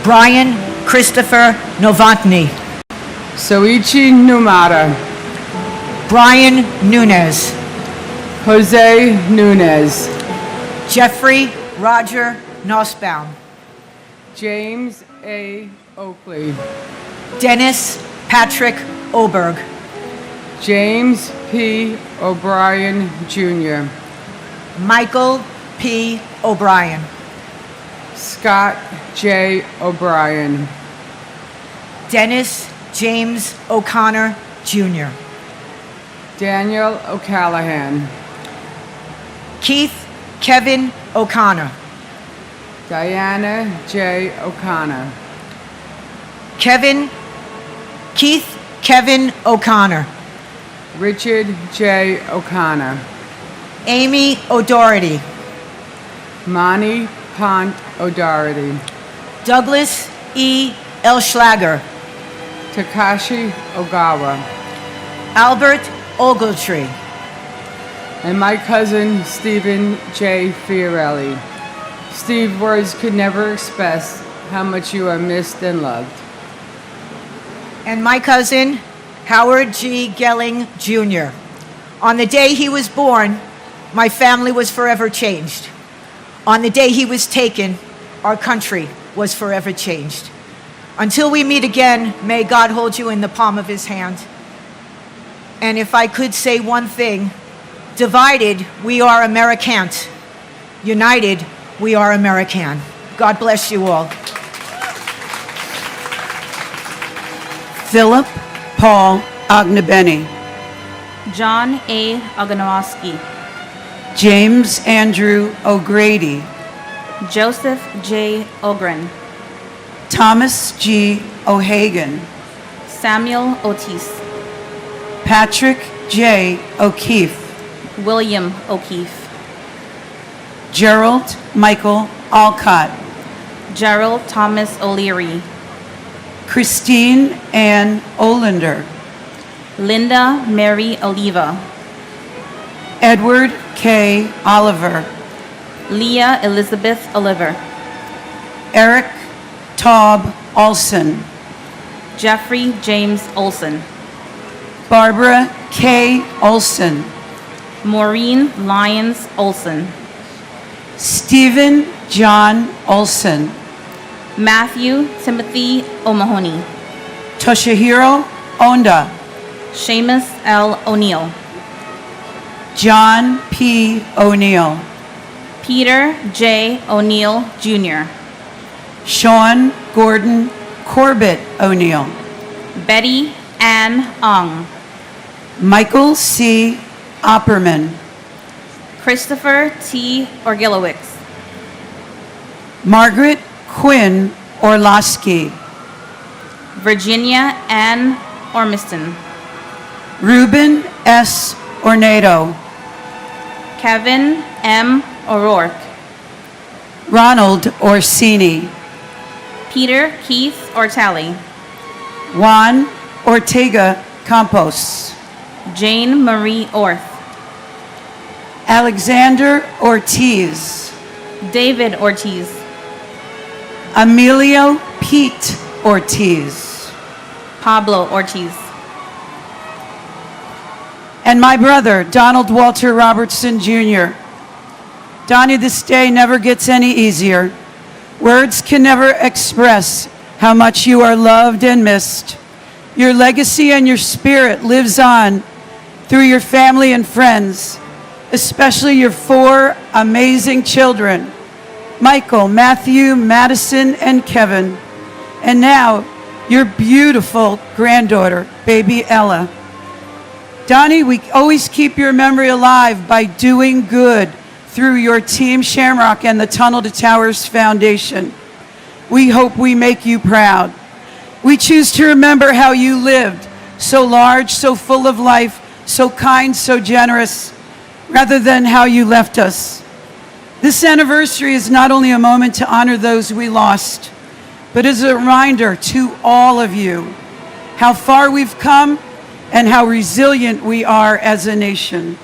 Brian Christopher Novotny. Soichi Numata. Brian Nunez. Jose Nunez. Jeffrey Roger Nussbaum. James A. Oakley. Dennis Patrick Oberg. James P. O'Brien, Jr. Michael P. O'Brien. Scott J. O'Brien. Dennis James O'Connor, Jr. Daniel O'Callahan. Keith Kevin O'Connor. Diana J. O'Connor. Keith Kevin O'Connor. Richard J. O'Connor. Amy O'Doherty. Mani Pont O'Doherty. Douglas E. Elschlager. Takashi Ogawa. Albert Ogletree. And my cousin, Stephen J. Fiorelli. Steve, words could never express how much you are missed and loved. And my cousin, Howard G. Gelling, Jr. On the day he was born, my family was forever changed. On the day he was taken, our country was forever changed. Until we meet again, may God hold you in the palm of his hand. And if I could say one thing, divided, we are Americant. United, we are American. God bless you all. Philip Paul Ognebeni. John A. Oganowski. James Andrew O'Grady. Joseph J. Ogren. Thomas G. O'Hagan. Samuel Otis. Patrick J. O'Keefe. William O'Keefe. Gerald Michael Alcott. Gerald Thomas O'Leary. Christine Ann Olander. Linda Mary Oliva. Edward K. Oliver. Leah Elizabeth Oliver. Eric Taub Olson. Jeffrey James Olson. Barbara K. Olson. Maureen Lyons Olson. Stephen John Olson. Matthew Timothy O'Mahony. Toshihiro Onda. Seamus L. O'Neill. John P. O'Neill. Peter J. O'Neill, Jr. Sean Gordon Corbett O'Neill. Betty Ann Ong. Michael C. Opperman. Christopher T. Orgilowicz. Margaret Quinn Orlowski. Virginia Ann Ormiston. Ruben S. Ornado. Kevin M. O'Rourke. Ronald Orsini. Peter Keith Ortali. Juan Ortega Campos. Jane Marie Orth. Alexander Ortiz. David Ortiz. Emilio Pete Ortiz. Pablo Ortiz. And my brother, Donald Walter Robertson, Jr. Donnie, this day never gets any easier. Words can never express how much you are loved and missed. Your legacy and your spirit lives on through your family and friends, especially your 4 amazing children, Michael, Matthew, Madison, and Kevin. And now, your beautiful granddaughter, baby Ella. Donnie, we always keep your memory alive by doing good through your Team Shamrock and the Tunnel to Towers Foundation. We hope we make you proud. We choose to remember how you lived, so large, so full of life, so kind, so generous, rather than how you left us. This anniversary is not only a moment to honor those we lost, but is a reminder to all of you how far we've come and how resilient we are as a nation.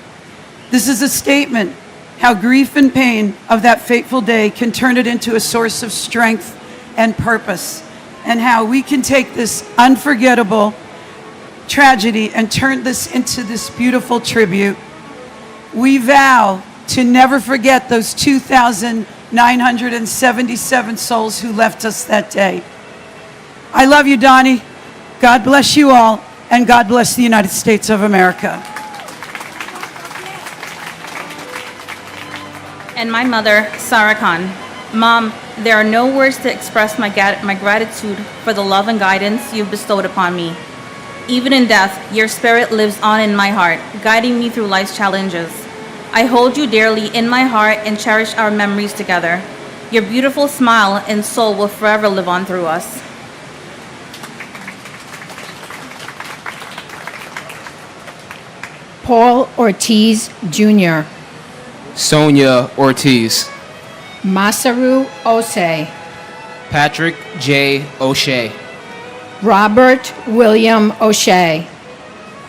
This is a statement how grief and pain of that fateful day can turn it into a source of strength and purpose, and how we can take this unforgettable tragedy and turn this into this beautiful tribute. We vow to never forget those 2,977 souls who left us that day. I love you, Donnie. God bless you all, and God bless the United States of America. And my mother, Sarah Khan. Mom, there are no words to express my gratitude for the love and guidance you've bestowed upon me. Even in death, your spirit lives on in my heart, guiding me through life's challenges. I hold you dearly in my heart and cherish our memories together. Your beautiful smile and soul will forever live on through us. Paul Ortiz Jr., Sonia Ortiz, Masaru Osei, Patrick J. O'Shea, Robert William O'Shea,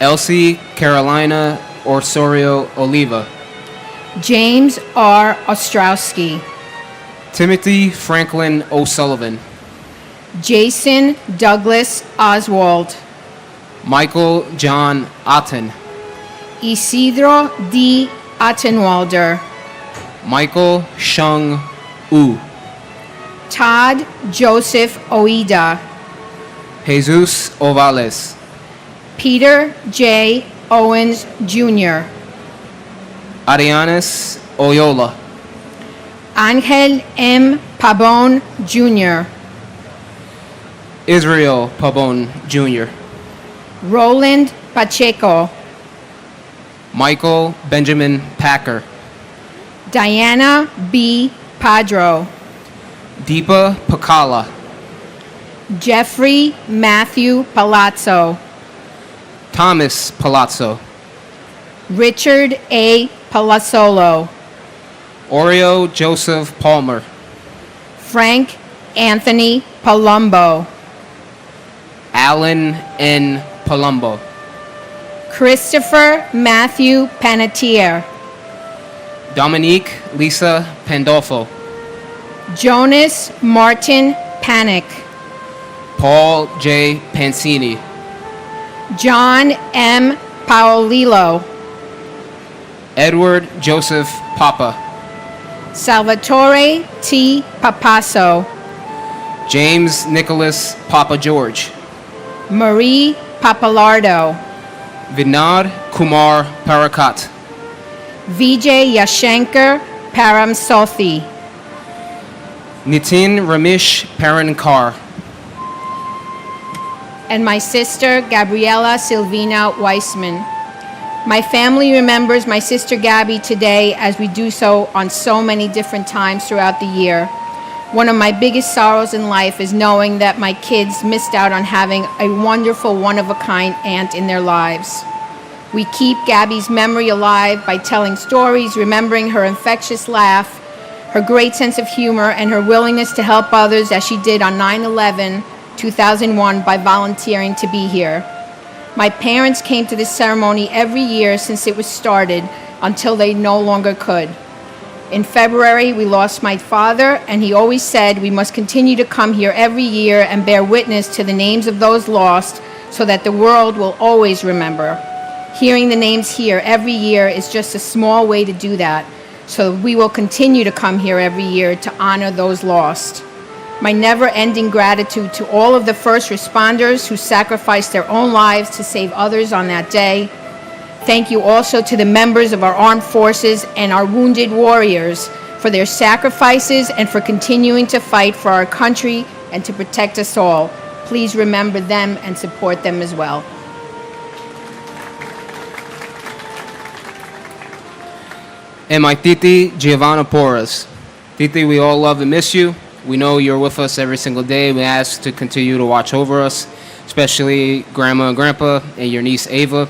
Elsie Carolina Osorio Oliva, James R. Ostrowski, Timothy Franklin O'Sullivan, Jason Douglas Oswald, Michael John Otten, Isidro D. Ottenwalder, Michael Shung U, Todd Joseph Oida, Jesus Ovales, Peter J. Owens Jr., Arianes Oyola, Angel M. Pabon Jr., Israel Pabon Jr., Roland Pacheco, Michael Benjamin Packer, Diana B. Padro, Deepa Pakala, Jeffrey Matthew Palazzo, Thomas Palazzo, Richard A. Palazzolo, Oreo Joseph Palmer, Frank Anthony Palumbo, Alan N. Palumbo, Christopher Matthew Panettiere, Dominique Lisa Pandolfo, Jonas Martin Panic, Paul J. Pansini, John M. Paolillo, Edward Joseph Papa, Salvatore T. Papasso, James Nicholas Papa George, Marie Papalardo, Vinod Kumar Parakat, Vijay Yashankar Paramsothi, Nitin Ramesh Parankar, and my sister Gabriela Silvina Weissman. My family remembers my sister Gabby today as we do so on so many different times throughout the year. One of my biggest sorrows in life is knowing that my kids missed out on having a wonderful, one-of-a-kind aunt in their lives. We keep Gabby's memory alive by telling stories, remembering her infectious laugh, her great sense of humor, and her willingness to help others as she did on 9/11/2001 by volunteering to be here. My parents came to this ceremony every year since it was started until they no longer could. In February, we lost my father, and he always said we must continue to come here every year and bear witness to the names of those lost so that the world will always remember. Hearing the names here every year is just a small way to do that, so we will continue to come here every year to honor those lost. My never-ending gratitude to all of the first responders who sacrificed their own lives to save others on that day. Thank you also to the members of our armed forces and our wounded warriors for their sacrifices and for continuing to fight for our country and to protect us all. Please remember them and support them as well. and my Titi Giovanna Porras. Titi, we all love and miss you. We know you're with us every single day. We ask to continue to watch over us, especially Grandma and Grandpa and your niece Ava.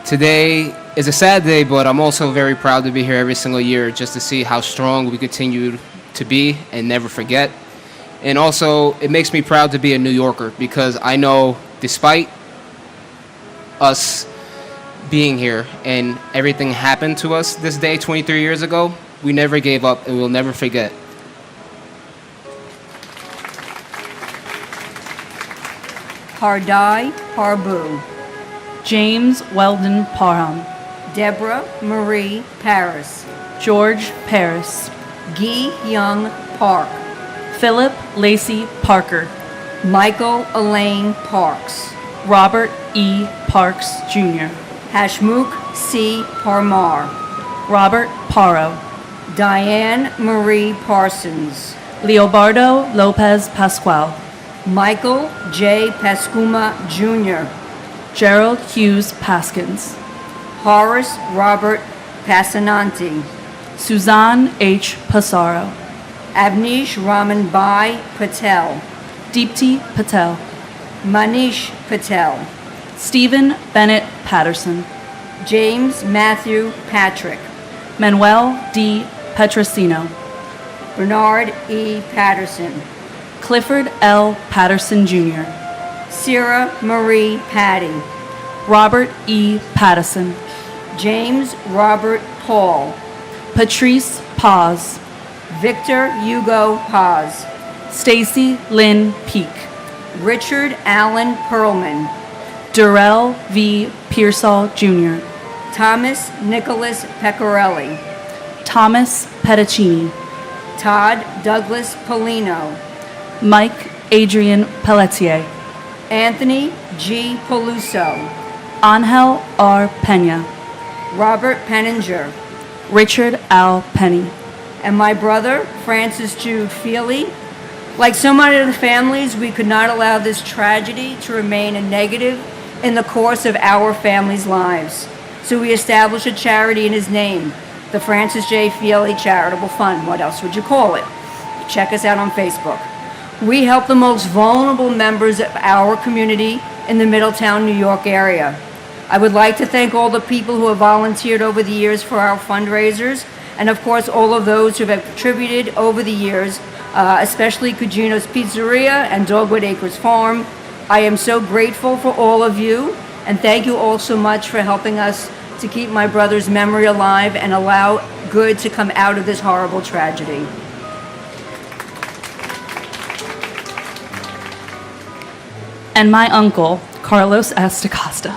Today is a sad day, but I'm also very proud to be here every single year just to see how strong we continue to be and never forget. And also, it makes me proud to be a New Yorker because I know despite us being here and everything happened to us this day 23 years ago, we never gave up and we'll never forget. Pardai Parbu, James Weldon Parham, Deborah Marie Paris, George Paris, Guy Young Park, Philip Lacey Parker, Michael Elaine Parks, Robert E. Parks Jr., Hashmukh C. Parmar, Robert Parro, Diane Marie Parsons, Leobardo Lopez Pascual, Michael J. Pascuma Jr., Gerald Hughes Paskins, Horace Robert Passananti, Suzanne H. Passaro, Avnish Raman Bai Patel, Deepti Patel, Manish Patel, Stephen Bennett Patterson, James Matthew Patrick, Manuel D. Petrosino, Bernard E. Patterson, Clifford L. Patterson Jr., Sarah Marie Patty, Robert E. Pattison, James Robert Paul, Patrice Paz, Victor Hugo Paz, Stacy Lynn Peak, Richard Allen Perlman, Durrell V. Pearsall Jr., Thomas Nicholas Pecorelli, Thomas Petticini, Todd Douglas Polino, Mike Adrian Pelletier, Anthony G. Peluso, Angel R. Pena, Robert Penninger, Richard Al Penny, and my brother, Francis Jude Feely. Like so many of the families, we could not allow this tragedy to remain a negative in the course of our family's lives. So we established a charity in his name, the Francis J. Feely Charitable Fund. What else would you call it? Check us out on Facebook. We help the most vulnerable members of our community in the Middletown, New York area. I would like to thank all the people who have volunteered over the years for our fundraisers, and of course all of those who have contributed over the years, especially Cugino's Pizzeria and Dogwood Acres Farm. I am so grateful for all of you, and thank you all so much for helping us to keep my brother's memory alive and allow good to come out of this horrible tragedy. and my uncle, Carlos S. DaCosta.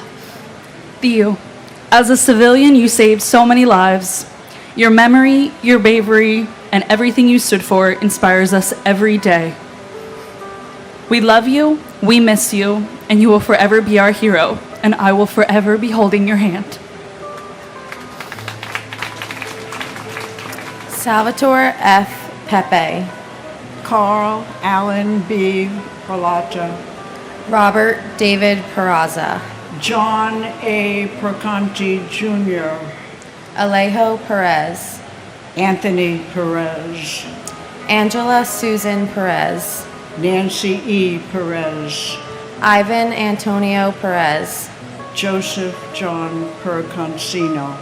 Theo, as a civilian, you saved so many lives. Your memory, your bravery, and everything you stood for inspires us every day. We love you, we miss you, and you will forever be our hero, and I will forever be holding your hand. Salvatore F. Pepe, Carl Allen B. Perlata, Robert David Peraza, John A. Perconti Jr., Alejo Perez, Anthony Perez, Angela Susan Perez, Nancy E. Perez, Ivan Antonio Perez, Joseph John Perconcino,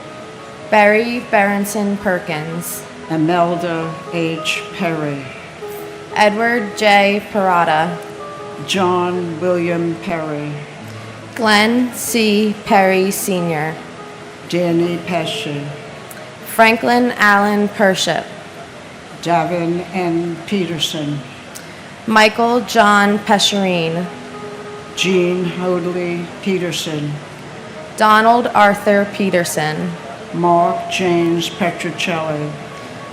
Barry Berenson Perkins, Imelda H. Perry, Edward J. Parada, John William Perry, Glenn C. Perry Sr., Danny Pesci, Franklin Allen Pership, Davin N. Peterson, Michael John Pescherine, Jean Hoadley Peterson, Donald Arthur Peterson, Mark James Petrocelli,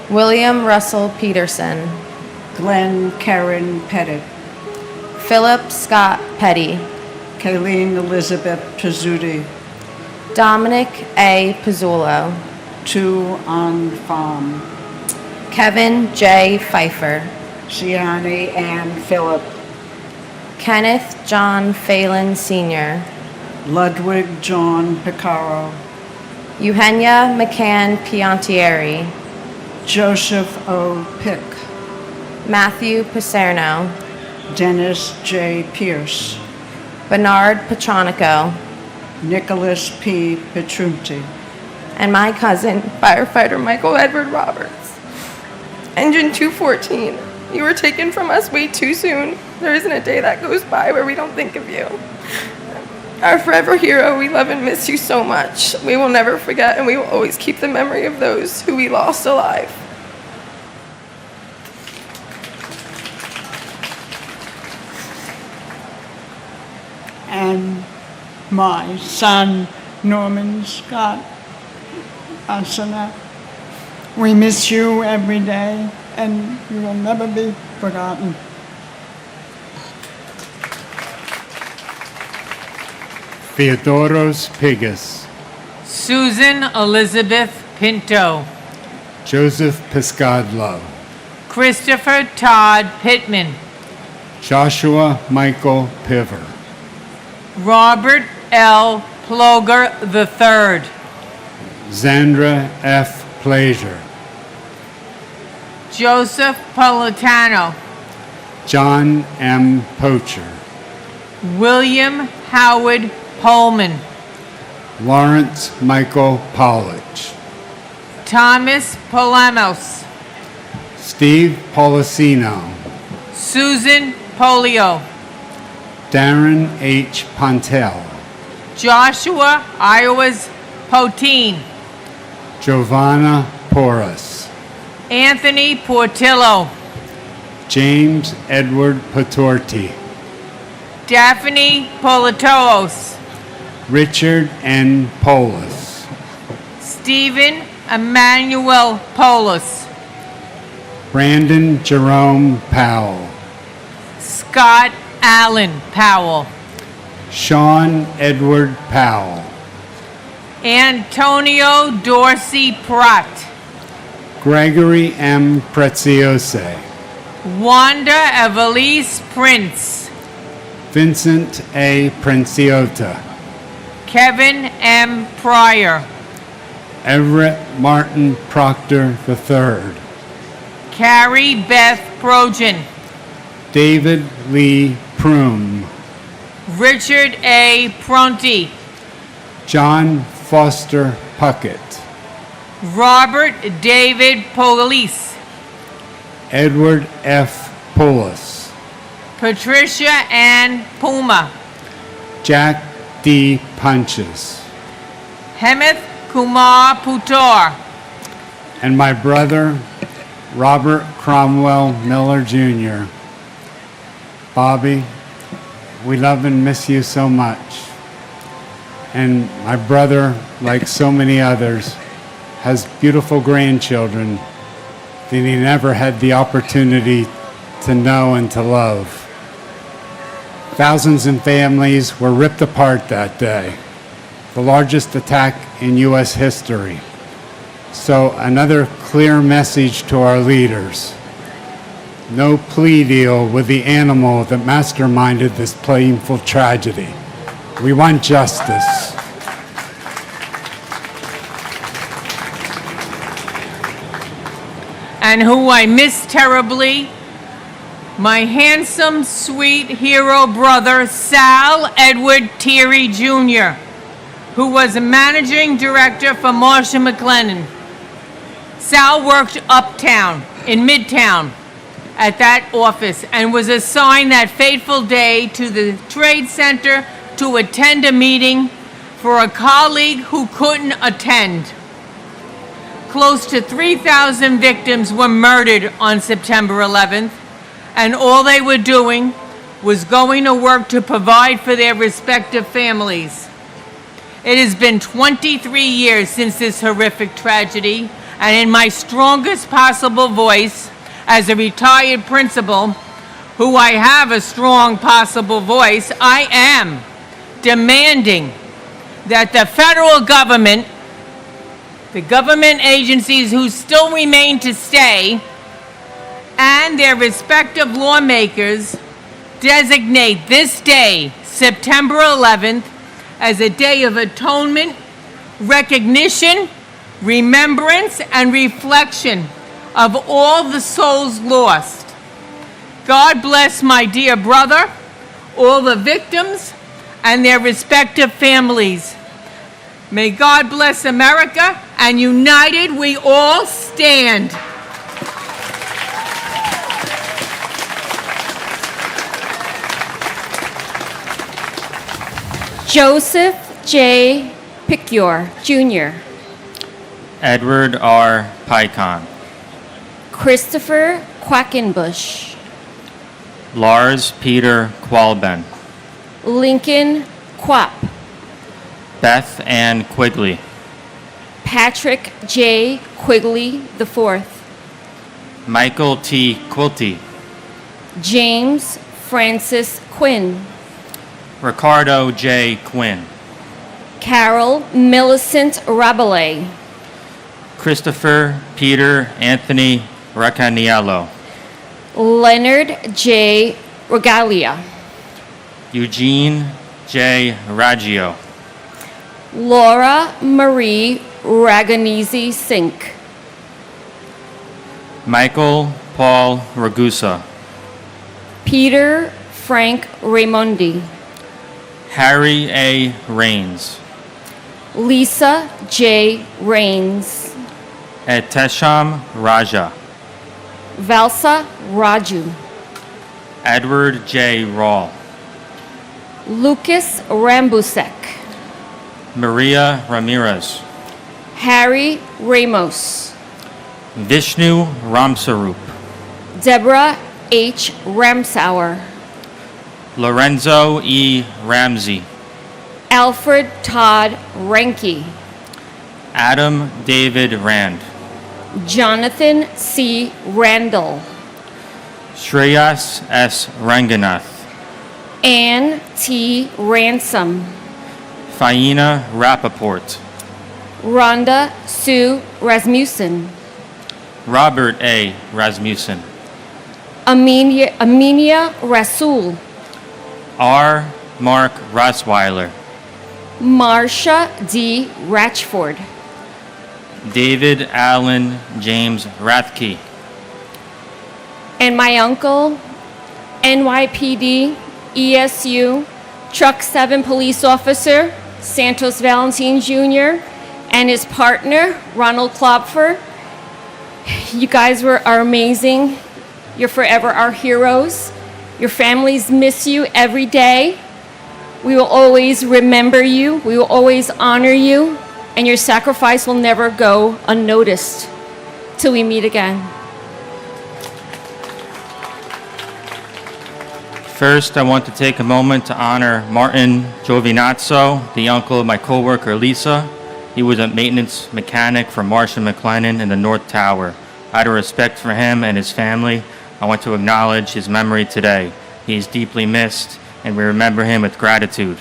William Russell Peterson, Glenn Karen Pettit, Philip Scott Petty, Kayleen Elizabeth Pizzuti, Dominic A. Pizzullo, Tu An Pham, Kevin J. Pfeiffer, Siani Ann Phillip, Kenneth John Phelan Sr., Ludwig John Picaro, Eugenia McCann Piantieri, Joseph O. Pick, Matthew Paserno, Dennis J. Pierce, Bernard Petronico, Nicholas P. Petrunti, and my cousin, firefighter Michael Edward Roberts. Engine 214, you were taken from us way too soon. There isn't a day that goes by where we don't think of you. Our forever hero, we love and miss you so much. We will never forget, and we will always keep the memory of those who we lost alive. and my son, Norman Scott Asana. We miss you every day, and you will never be forgotten. Theodoros Pigas, Susan Elizabeth Pinto, Joseph Piscadlo, Christopher Todd Pittman, Joshua Michael Piver, Robert L. Ploger III, Zandra F. Plaisir, Joseph Politano, John M. Pocher, William Howard Pullman, Lawrence Michael Pollich, Thomas Polamos, Steve Policino, Susan Polio, Darren H. Pontel, Joshua Iowas Potine, Giovanna Porras, Anthony Portillo, James Edward Patorti, Daphne Politoos, Richard N. Polis, Stephen Emmanuel Polis, Brandon Jerome Powell, Scott Allen Powell, Sean Edward Powell, Antonio Dorsey Pratt, Gregory M. Preziose, Wanda Evelise Prince, Vincent A. Princiota, Kevin M. Pryor, Everett Martin Proctor III, Carrie Beth Projan, David Lee Prum, Richard A. Pronti, John Foster Puckett, Robert David Police, Edward F. Poulos, Patricia Ann Puma, Jack D. Punches, Hemeth Kumar Putor, and my brother, Robert Cromwell Miller Jr. Bobby, we love and miss you so much. And my brother, like so many others, has beautiful grandchildren that he never had the opportunity to know and to love. Thousands of families were ripped apart that day, the largest attack in U.S. history. So another clear message to our leaders. No plea deal with the animal that masterminded this painful tragedy. We want justice. and who I miss terribly, my handsome, sweet hero brother, Sal Edward Thierry Jr., who was a managing director for Marshall McLennan. Sal worked uptown, in Midtown, at that office, and was assigned that fateful day to the Trade Center to attend a meeting for a colleague who couldn't attend. Close to 3,000 victims were murdered on September 11th, and all they were doing was going to work to provide for their respective families. It has been 23 years since this horrific tragedy, and in my strongest possible voice, as a retired principal, who I have a strong possible voice, I am demanding that the federal government, the government agencies who still remain to stay, and their respective lawmakers designate this day, September 11th, as a day of atonement, recognition, remembrance, and reflection of all the souls lost. God bless my dear brother, all the victims, and their respective families. May God bless America, and united we all stand. Joseph J. Picure, Jr. Edward R. Pycon. Christopher Quackenbush. Lars Peter Qualben. Lincoln Quap, Beth Ann Quigley, Patrick J. Quigley IV, Michael T. Quilty, James Francis Quinn, Ricardo J. Quinn, Carol Millicent Rabelais, Christopher Peter Anthony Racaniello, Leonard J. Regalia, Eugene J. Raggio, Laura Marie Raganese Sink, Michael Paul Ragusa, Peter Frank Raimondi, Harry A. Rains, Lisa J. Rains, Etesham Raja, Valsa Raju, Edward J. Rawl, Lucas Rambusek, Maria Ramirez, Harry Ramos, Vishnu Ramsarup, Deborah H. Ramsauer, Lorenzo E. Ramsey, Alfred Todd Ranke, Adam David Rand, Jonathan C. Randall, Shreyas S. Ranganath, Ann T. Ransom, Faina Rappaport, Rhonda Sue Rasmussen, Robert A. Rasmussen, Aminia Rasul, R. Mark Rosweiler, Marsha D. Ratchford, David Allen James Rathke, and my uncle, NYPD, ESU, Truck 7 police officer, Santos Valentin Jr., and his partner, Ronald Klopfer. You guys are amazing. You're forever our heroes. Your families miss you every day. We will always remember you. We will always honor you. And your sacrifice will never go unnoticed till we meet again. First, I want to take a moment to honor Martin Giovinazzo, the uncle of my coworker Lisa. He was a maintenance mechanic for Marsh & McLennan in the North Tower. Out of respect for him and his family, I want to acknowledge his memory today. He is deeply missed, and we remember him with gratitude.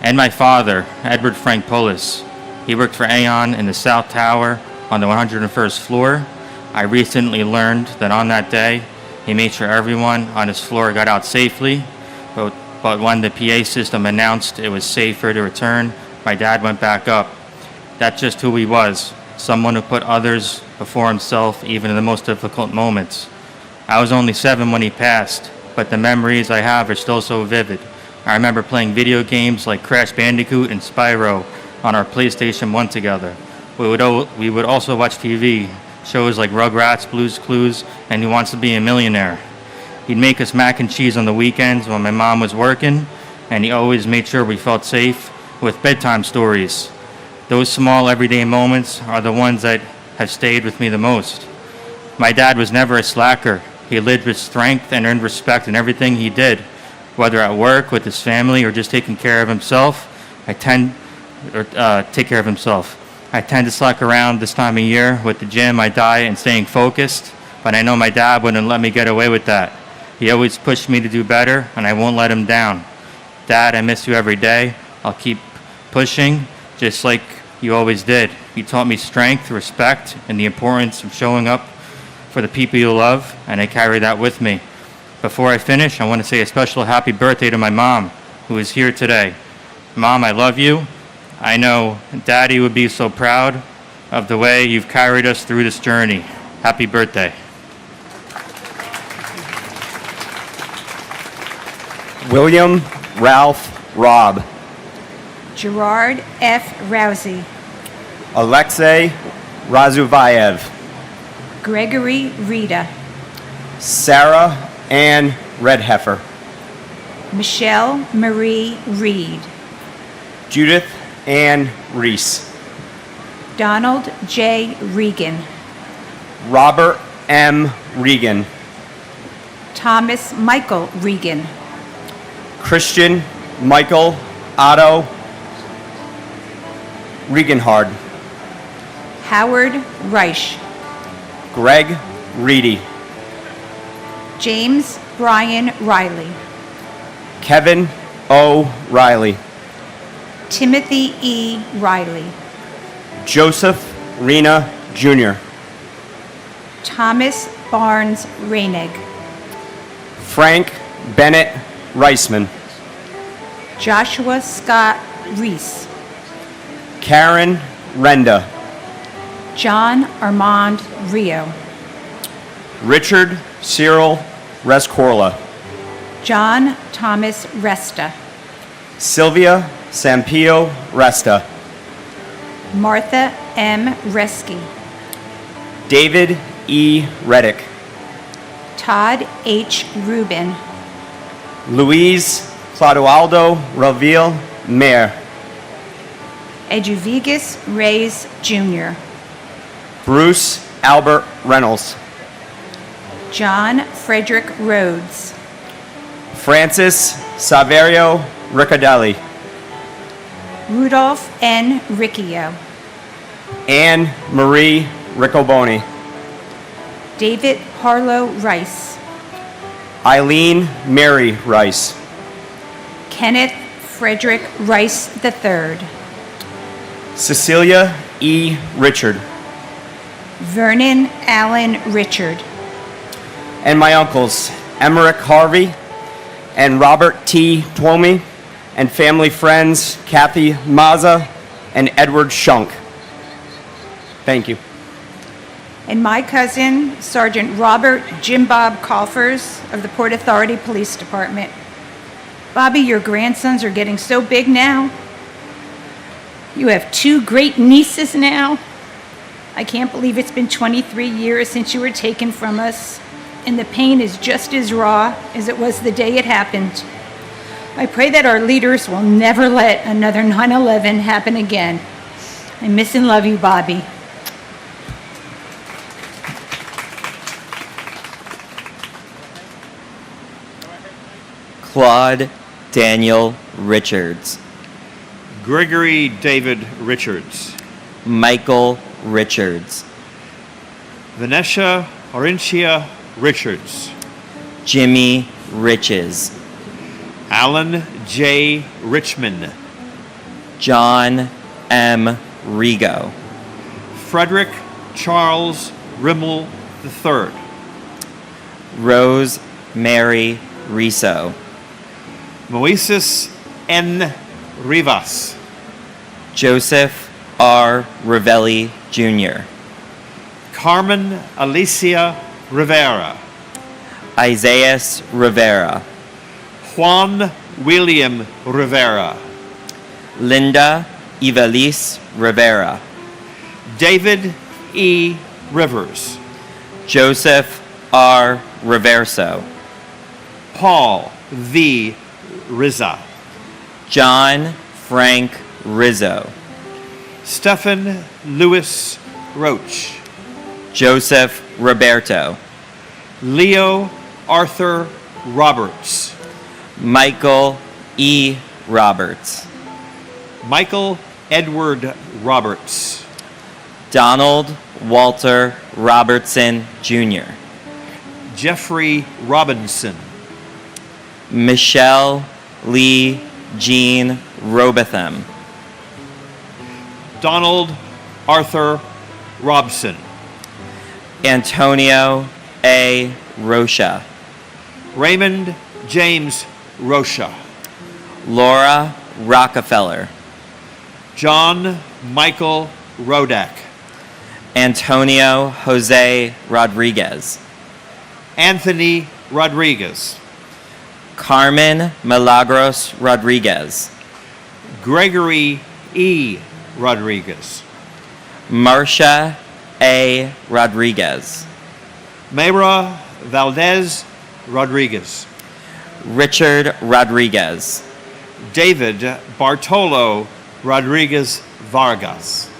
And my father, Edward Frank Polis. He worked for Aon in the South Tower on the 101st floor. I recently learned that on that day, he made sure everyone on his floor got out safely, but when the PA system announced it was safer to return, my dad went back up. That's just who he was, someone who put others before himself even in the most difficult moments. I was only 7 when he passed, but the memories I have are still so vivid. I remember playing video games like Crash Bandicoot and Spyro on our PlayStation 1 together. We would also watch TV, shows like Rugrats, Blue's Clues, and Who Wants to Be a Millionaire. He'd make us mac and cheese on the weekends when my mom was working, and he always made sure we felt safe with bedtime stories. Those small everyday moments are the ones that have stayed with me the most. My dad was never a slacker. He lived with strength and earned respect in everything he did, whether at work, with his family, or just taking care of himself. Take care of himself. I tend to slack around this time of year with the gym, my diet, and staying focused, but I know my dad wouldn't let me get away with that. He always pushed me to do better, and I won't let him down. Dad, I miss you every day. I'll keep pushing, just like you always did. You taught me strength, respect, and the importance of showing up for the people you love, and I carry that with me. Before I finish, I want to say a special happy birthday to my mom, who is here today. Mom, I love you. I know Daddy would be so proud of the way you've carried us through this journey. Happy birthday. William Ralph Robb, Gerard F. Rousey, Alexei Razuvayev, Gregory Rita, Sarah Ann Redheffer, Michelle Marie Reed, Judith Ann Reese, Donald J. Regan, Robert M. Regan, Thomas Michael Regan, Christian Michael Otto Regenhard, Howard Reich, Greg Reedy, James Brian Riley, Kevin O. Riley, Timothy E. Riley, Joseph Rena Jr., Thomas Barnes Reinig, Frank Bennett Reisman, Joshua Scott Reese, Karen Renda, John Armand Rio, Richard Cyril Rescorla, John Thomas Resta, Sylvia Sampio Resta, Martha M. Reski, David E. Reddick, Todd H. Rubin, Luis Clodoaldo Ravil Mayer, Eduvigus Reyes Jr., Bruce Albert Reynolds, John Frederick Rhodes, Francis Saverio Riccardelli, Rudolph N. Riccio, Anne Marie Riccoboni, David Harlow Rice, Eileen Mary Rice, Kenneth Frederick Rice III, Cecilia E. Richard, Vernon Allen Richard, and my uncles Emmerich Harvey and Robert T. Twomey, and family friends Kathy Mazza and Edward Shunk. Thank you. and my cousin, Sergeant Robert Jim Bob Coffers of the Port Authority Police Department. Bobby, your grandsons are getting so big now. You have 2 great nieces now. I can't believe it's been 23 years since you were taken from us, and the pain is just as raw as it was the day it happened. I pray that our leaders will never let another 9/11 happen again. I miss and love you, Bobby. Claude Daniel Richards, Gregory David Richards, Michael Richards, Vanessa Orentia Richards, Jimmy Riches, Alan J. Richmond, John M. Rigo, Frederick Charles Rimmel III, Rose Mary Riso, Moises N. Rivas, Joseph R. Ravelli Jr., Carmen Alicia Rivera, Isaias Rivera, Juan William Rivera, Linda Ivelisse Rivera, David E. Rivers, Joseph R. Reverso, Paul V. Rizza, John Frank Rizzo, Stephen Louis Roach, Joseph Roberto, Leo Arthur Roberts, Michael E. Roberts, Michael Edward Roberts, Donald Walter Robertson Jr., Jeffrey Robinson, Michelle Lee Jean Robotham, Donald Arthur Robson, Antonio A. Rocha, Raymond James Rocha, Laura Rockefeller, John Michael Rodak, Antonio Jose Rodriguez, Anthony Rodriguez, Carmen Milagros Rodriguez, Gregory E. Rodriguez, Marcia A. Rodriguez, Mayra Valdez Rodriguez, Richard Rodriguez, David Bartolo Rodriguez Vargas,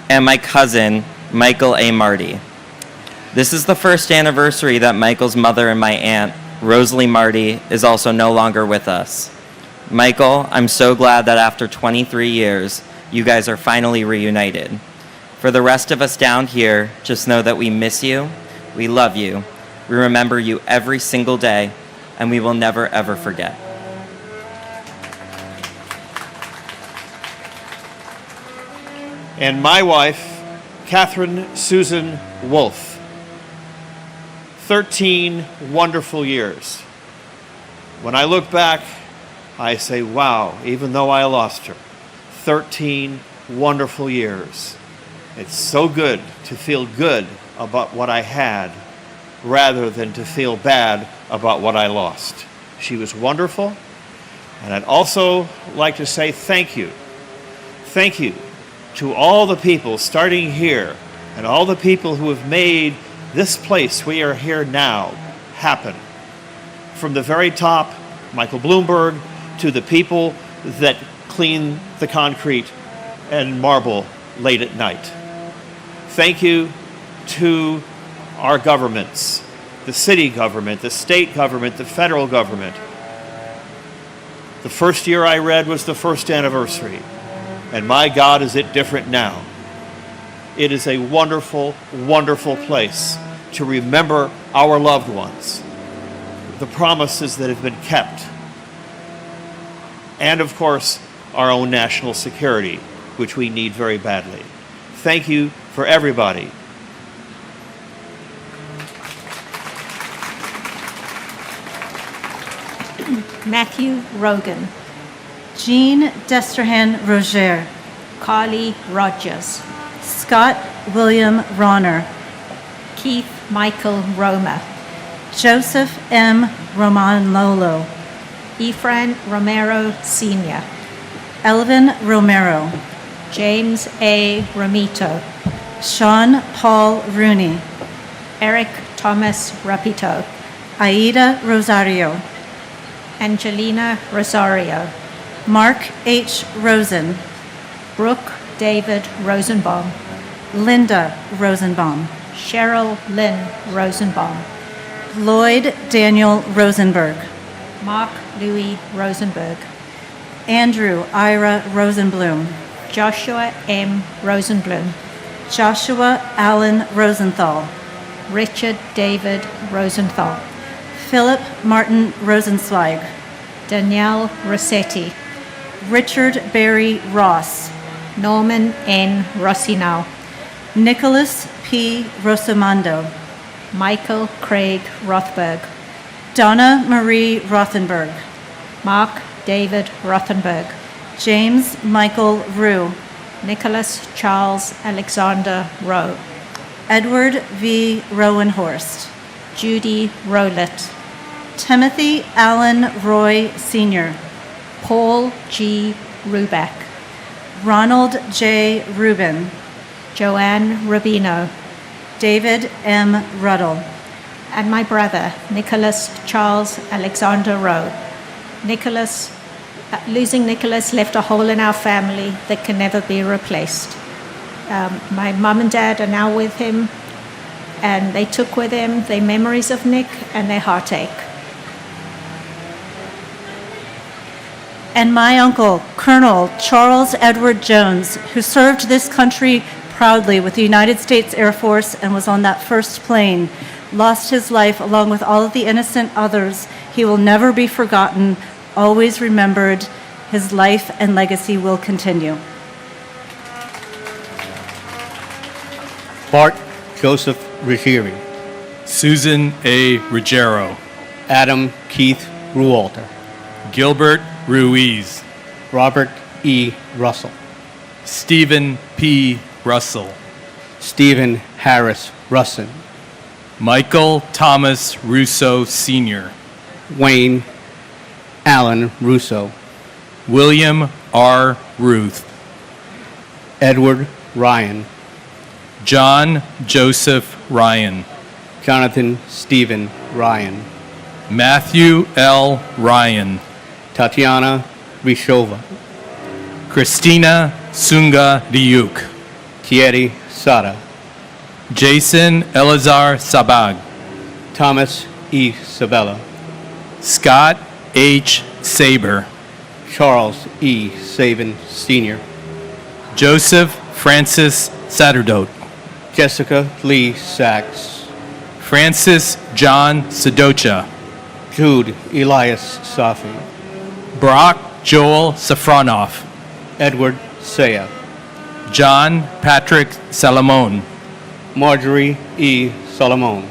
and my cousin, Michael A. Marty. This is the first anniversary that Michael's mother and my aunt, Rosalie Marty, is also no longer with us. Michael, I'm so glad that after 23 years, you guys are finally reunited. For the rest of us down here, just know that we miss you, we love you, we remember you every single day, and we will never ever forget. And my wife, Catherine Susan Wolfe. 13 wonderful years. When I look back, I say, wow, even though I lost her, 13 wonderful years. It's so good to feel good about what I had rather than to feel bad about what I lost. She was wonderful, and I'd also like to say thank you. Thank you to all the people starting here and all the people who have made this place we are here now happen. From the very top, Michael Bloomberg, to the people that clean the concrete and marble late at night. Thank you to our governments, the city government, the state government, the federal government. The first year I read was the first anniversary, and my God, is it different now. It is a wonderful, wonderful place to remember our loved ones, the promises that have been kept, and of course, our own national security, which we need very badly. Thank you for everybody. Matthew Rogan, Jean Destrehan Roger, Carly Rogers, Scott William Ronner, Keith Michael Roma, Joseph M. Romanlolo, Efrain Romero Sr., Elvin Romero, James A. Ramito, Sean Paul Rooney, Eric Thomas Rapito, Aida Rosario, Angelina Rosario, Mark H. Rosen, Brooke David Rosenbaum, Linda Rosenbaum, Cheryl Lynn Rosenbaum, Lloyd Daniel Rosenberg, Mark Louis Rosenberg, Andrew Ira Rosenblum, Joshua M. Rosenblum, Joshua Allen Rosenthal, Richard David Rosenthal, Philip Martin Rosenzweig, Danielle Rossetti, Richard Barry Ross, Norman N. Rossinow, Nicholas P. Rosamondo, Michael Craig Rothberg, Donna Marie Rothenberg, Mark David Rothenberg, James Michael Rue, Nicholas Charles Alexander Rowe, Edward V. Rowenhorst, Judy Rowlett, Timothy Allen Roy Sr., Paul G. Ruback, Ronald J. Rubin, Joanne Rubino, David M. Ruddle, and my brother, Nicholas Charles Alexander Rowe. Losing Nicholas left a hole in our family that can never be replaced. My mom and dad are now with him, and they took with them their memories of Nick and their heartache. And my uncle, Colonel Charles Edward Jones, who served this country proudly with the United States Air Force and was on that first plane, lost his life along with all of the innocent others. He will never be forgotten, always remembered. His life and legacy will continue. Bart Joseph Ruggieri, Susan A. Ruggiero, Adam Keith Rualter, Gilbert Ruiz, Robert E. Russell, Stephen P. Russell, Stephen Harris Russin, Michael Thomas Russo Sr., Wayne Allen Russo, William R. Ruth, Edward Ryan, John Joseph Ryan, Jonathan Stephen Ryan, Matthew L. Ryan, Tatiana Rishova, Christina Sunga Diuk, Thierry Sada, Jason Elazar Sabag, Thomas E. Sabella, Scott H. Saber, Charles E. Sabin, Sr. Joseph Francis Satterdote. Jessica Lee Sachs. Francis John Sedocha. Jude Elias Safi. Brock Joel Safronoff. Edward Saya. John Patrick Salomon. Marjorie E. Solomon.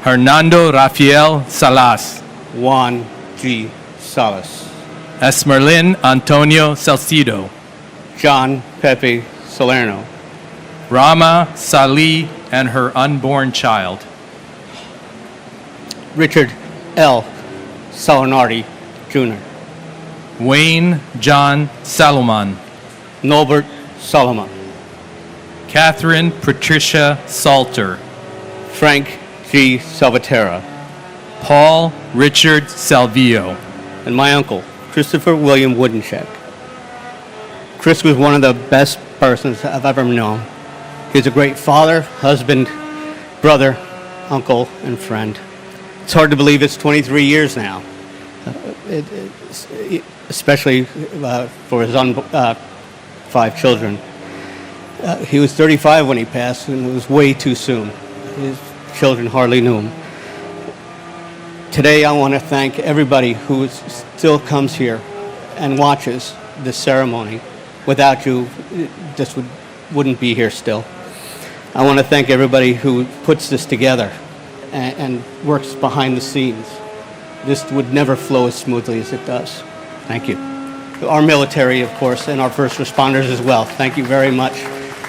Hernando Rafael Salas. Juan G. Salas. Esmerlin Antonio Salcido. John Pepe Salerno. Rama Salih and her unborn child. Richard L. Salinardi, Jr. Wayne John Salomon. Norbert Solomon. Catherine Patricia Salter. Frank G. Salvatierra. Paul Richard Salvio. And my uncle, Christopher William Woodencheck. Chris was one of the best persons I've ever known. He's a great father, husband, brother, uncle, and friend. It's hard to believe it's 23 years now, especially for his 5 children. He was 35 when he passed, and it was way too soon. His children hardly knew him. Today, I want to thank everybody who still comes here and watches this ceremony. Without you, this wouldn't be here still. I want to thank everybody who puts this together and works behind the scenes. This would never flow as smoothly as it does. Thank you. Our military, of course, and our first responders as well. Thank you very much,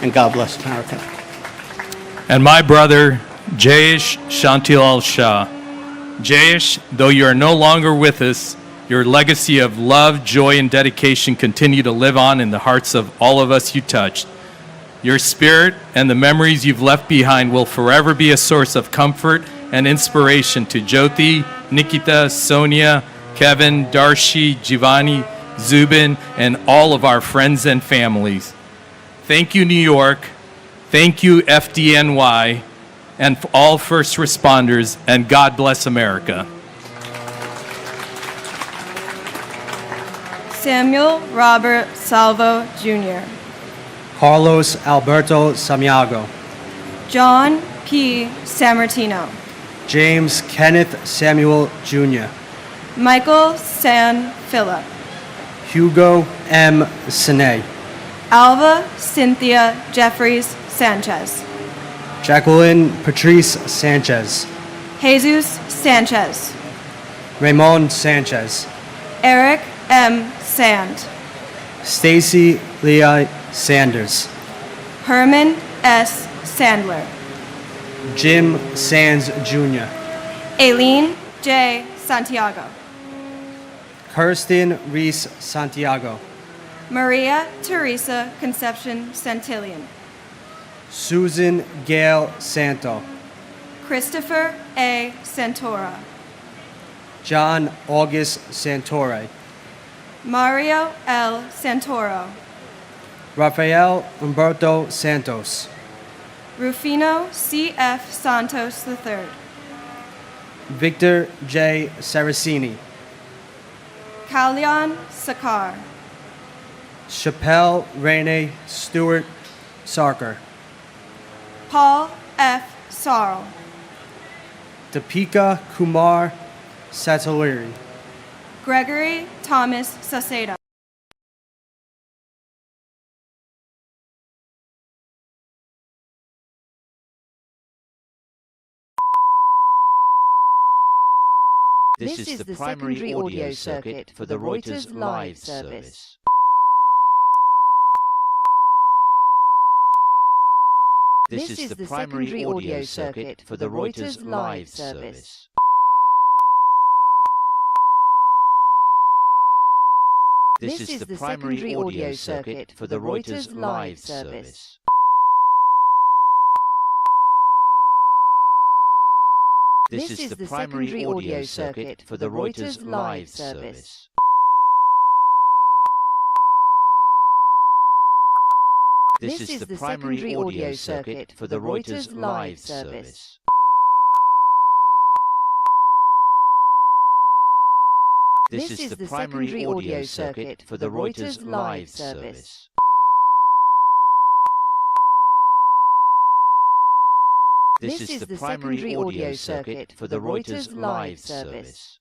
and God bless America. And my brother, Jayesh Shantilal Shah. Jayesh, though you are no longer with us, your legacy of love, joy, and dedication continue to live on in the hearts of all of us you touched. Your spirit and the memories you've left behind will forever be a source of comfort and inspiration to Jyoti, Nikita, Sonia, Kevin, Darshi, Giovanni, Zubin, and all of our friends and families. Thank you, New York. Thank you, FDNY, and all first responders, and God bless America. Samuel Robert Salvo, Jr. Carlos Alberto Samiago. John P. Sammartino. James Kenneth Samuel Jr. Michael San Philip. Hugo M. Sine. Alva Cynthia Jeffries Sanchez. Jacqueline Patrice Sanchez. Jesus Sanchez. Raymond Sanchez. Eric M. Sand. Stacy Leah Sanders. Herman S. Sandler. Jim Sands Jr. Aileen J. Santiago. Kirsten Reese Santiago. Maria Teresa Conception Santillan. Susan Gail Santo. Christopher A. Santora. John August Santore. Mario L. Santoro. Rafael Humberto Santos. Rufino C.F. Santos III. Victor J. Saraceni. Kalyan Sakar. Chappelle Rene Stewart Sarker. Paul F. Sarl. Deepika Kumar Sataliri. Gregory Thomas Saceda. This is the primary audio circuit for the Reuters live service. This is the primary audio circuit for the Reuters live service. This is the primary audio circuit for the Reuters live service. This is the primary audio circuit for the Reuters live service. This is the primary audio circuit for the Reuters live service. This is the primary audio circuit for the Reuters live service. This is the primary audio circuit for the Reuters live service.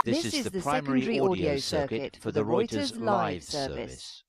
This is the primary audio circuit for the Reuters live service.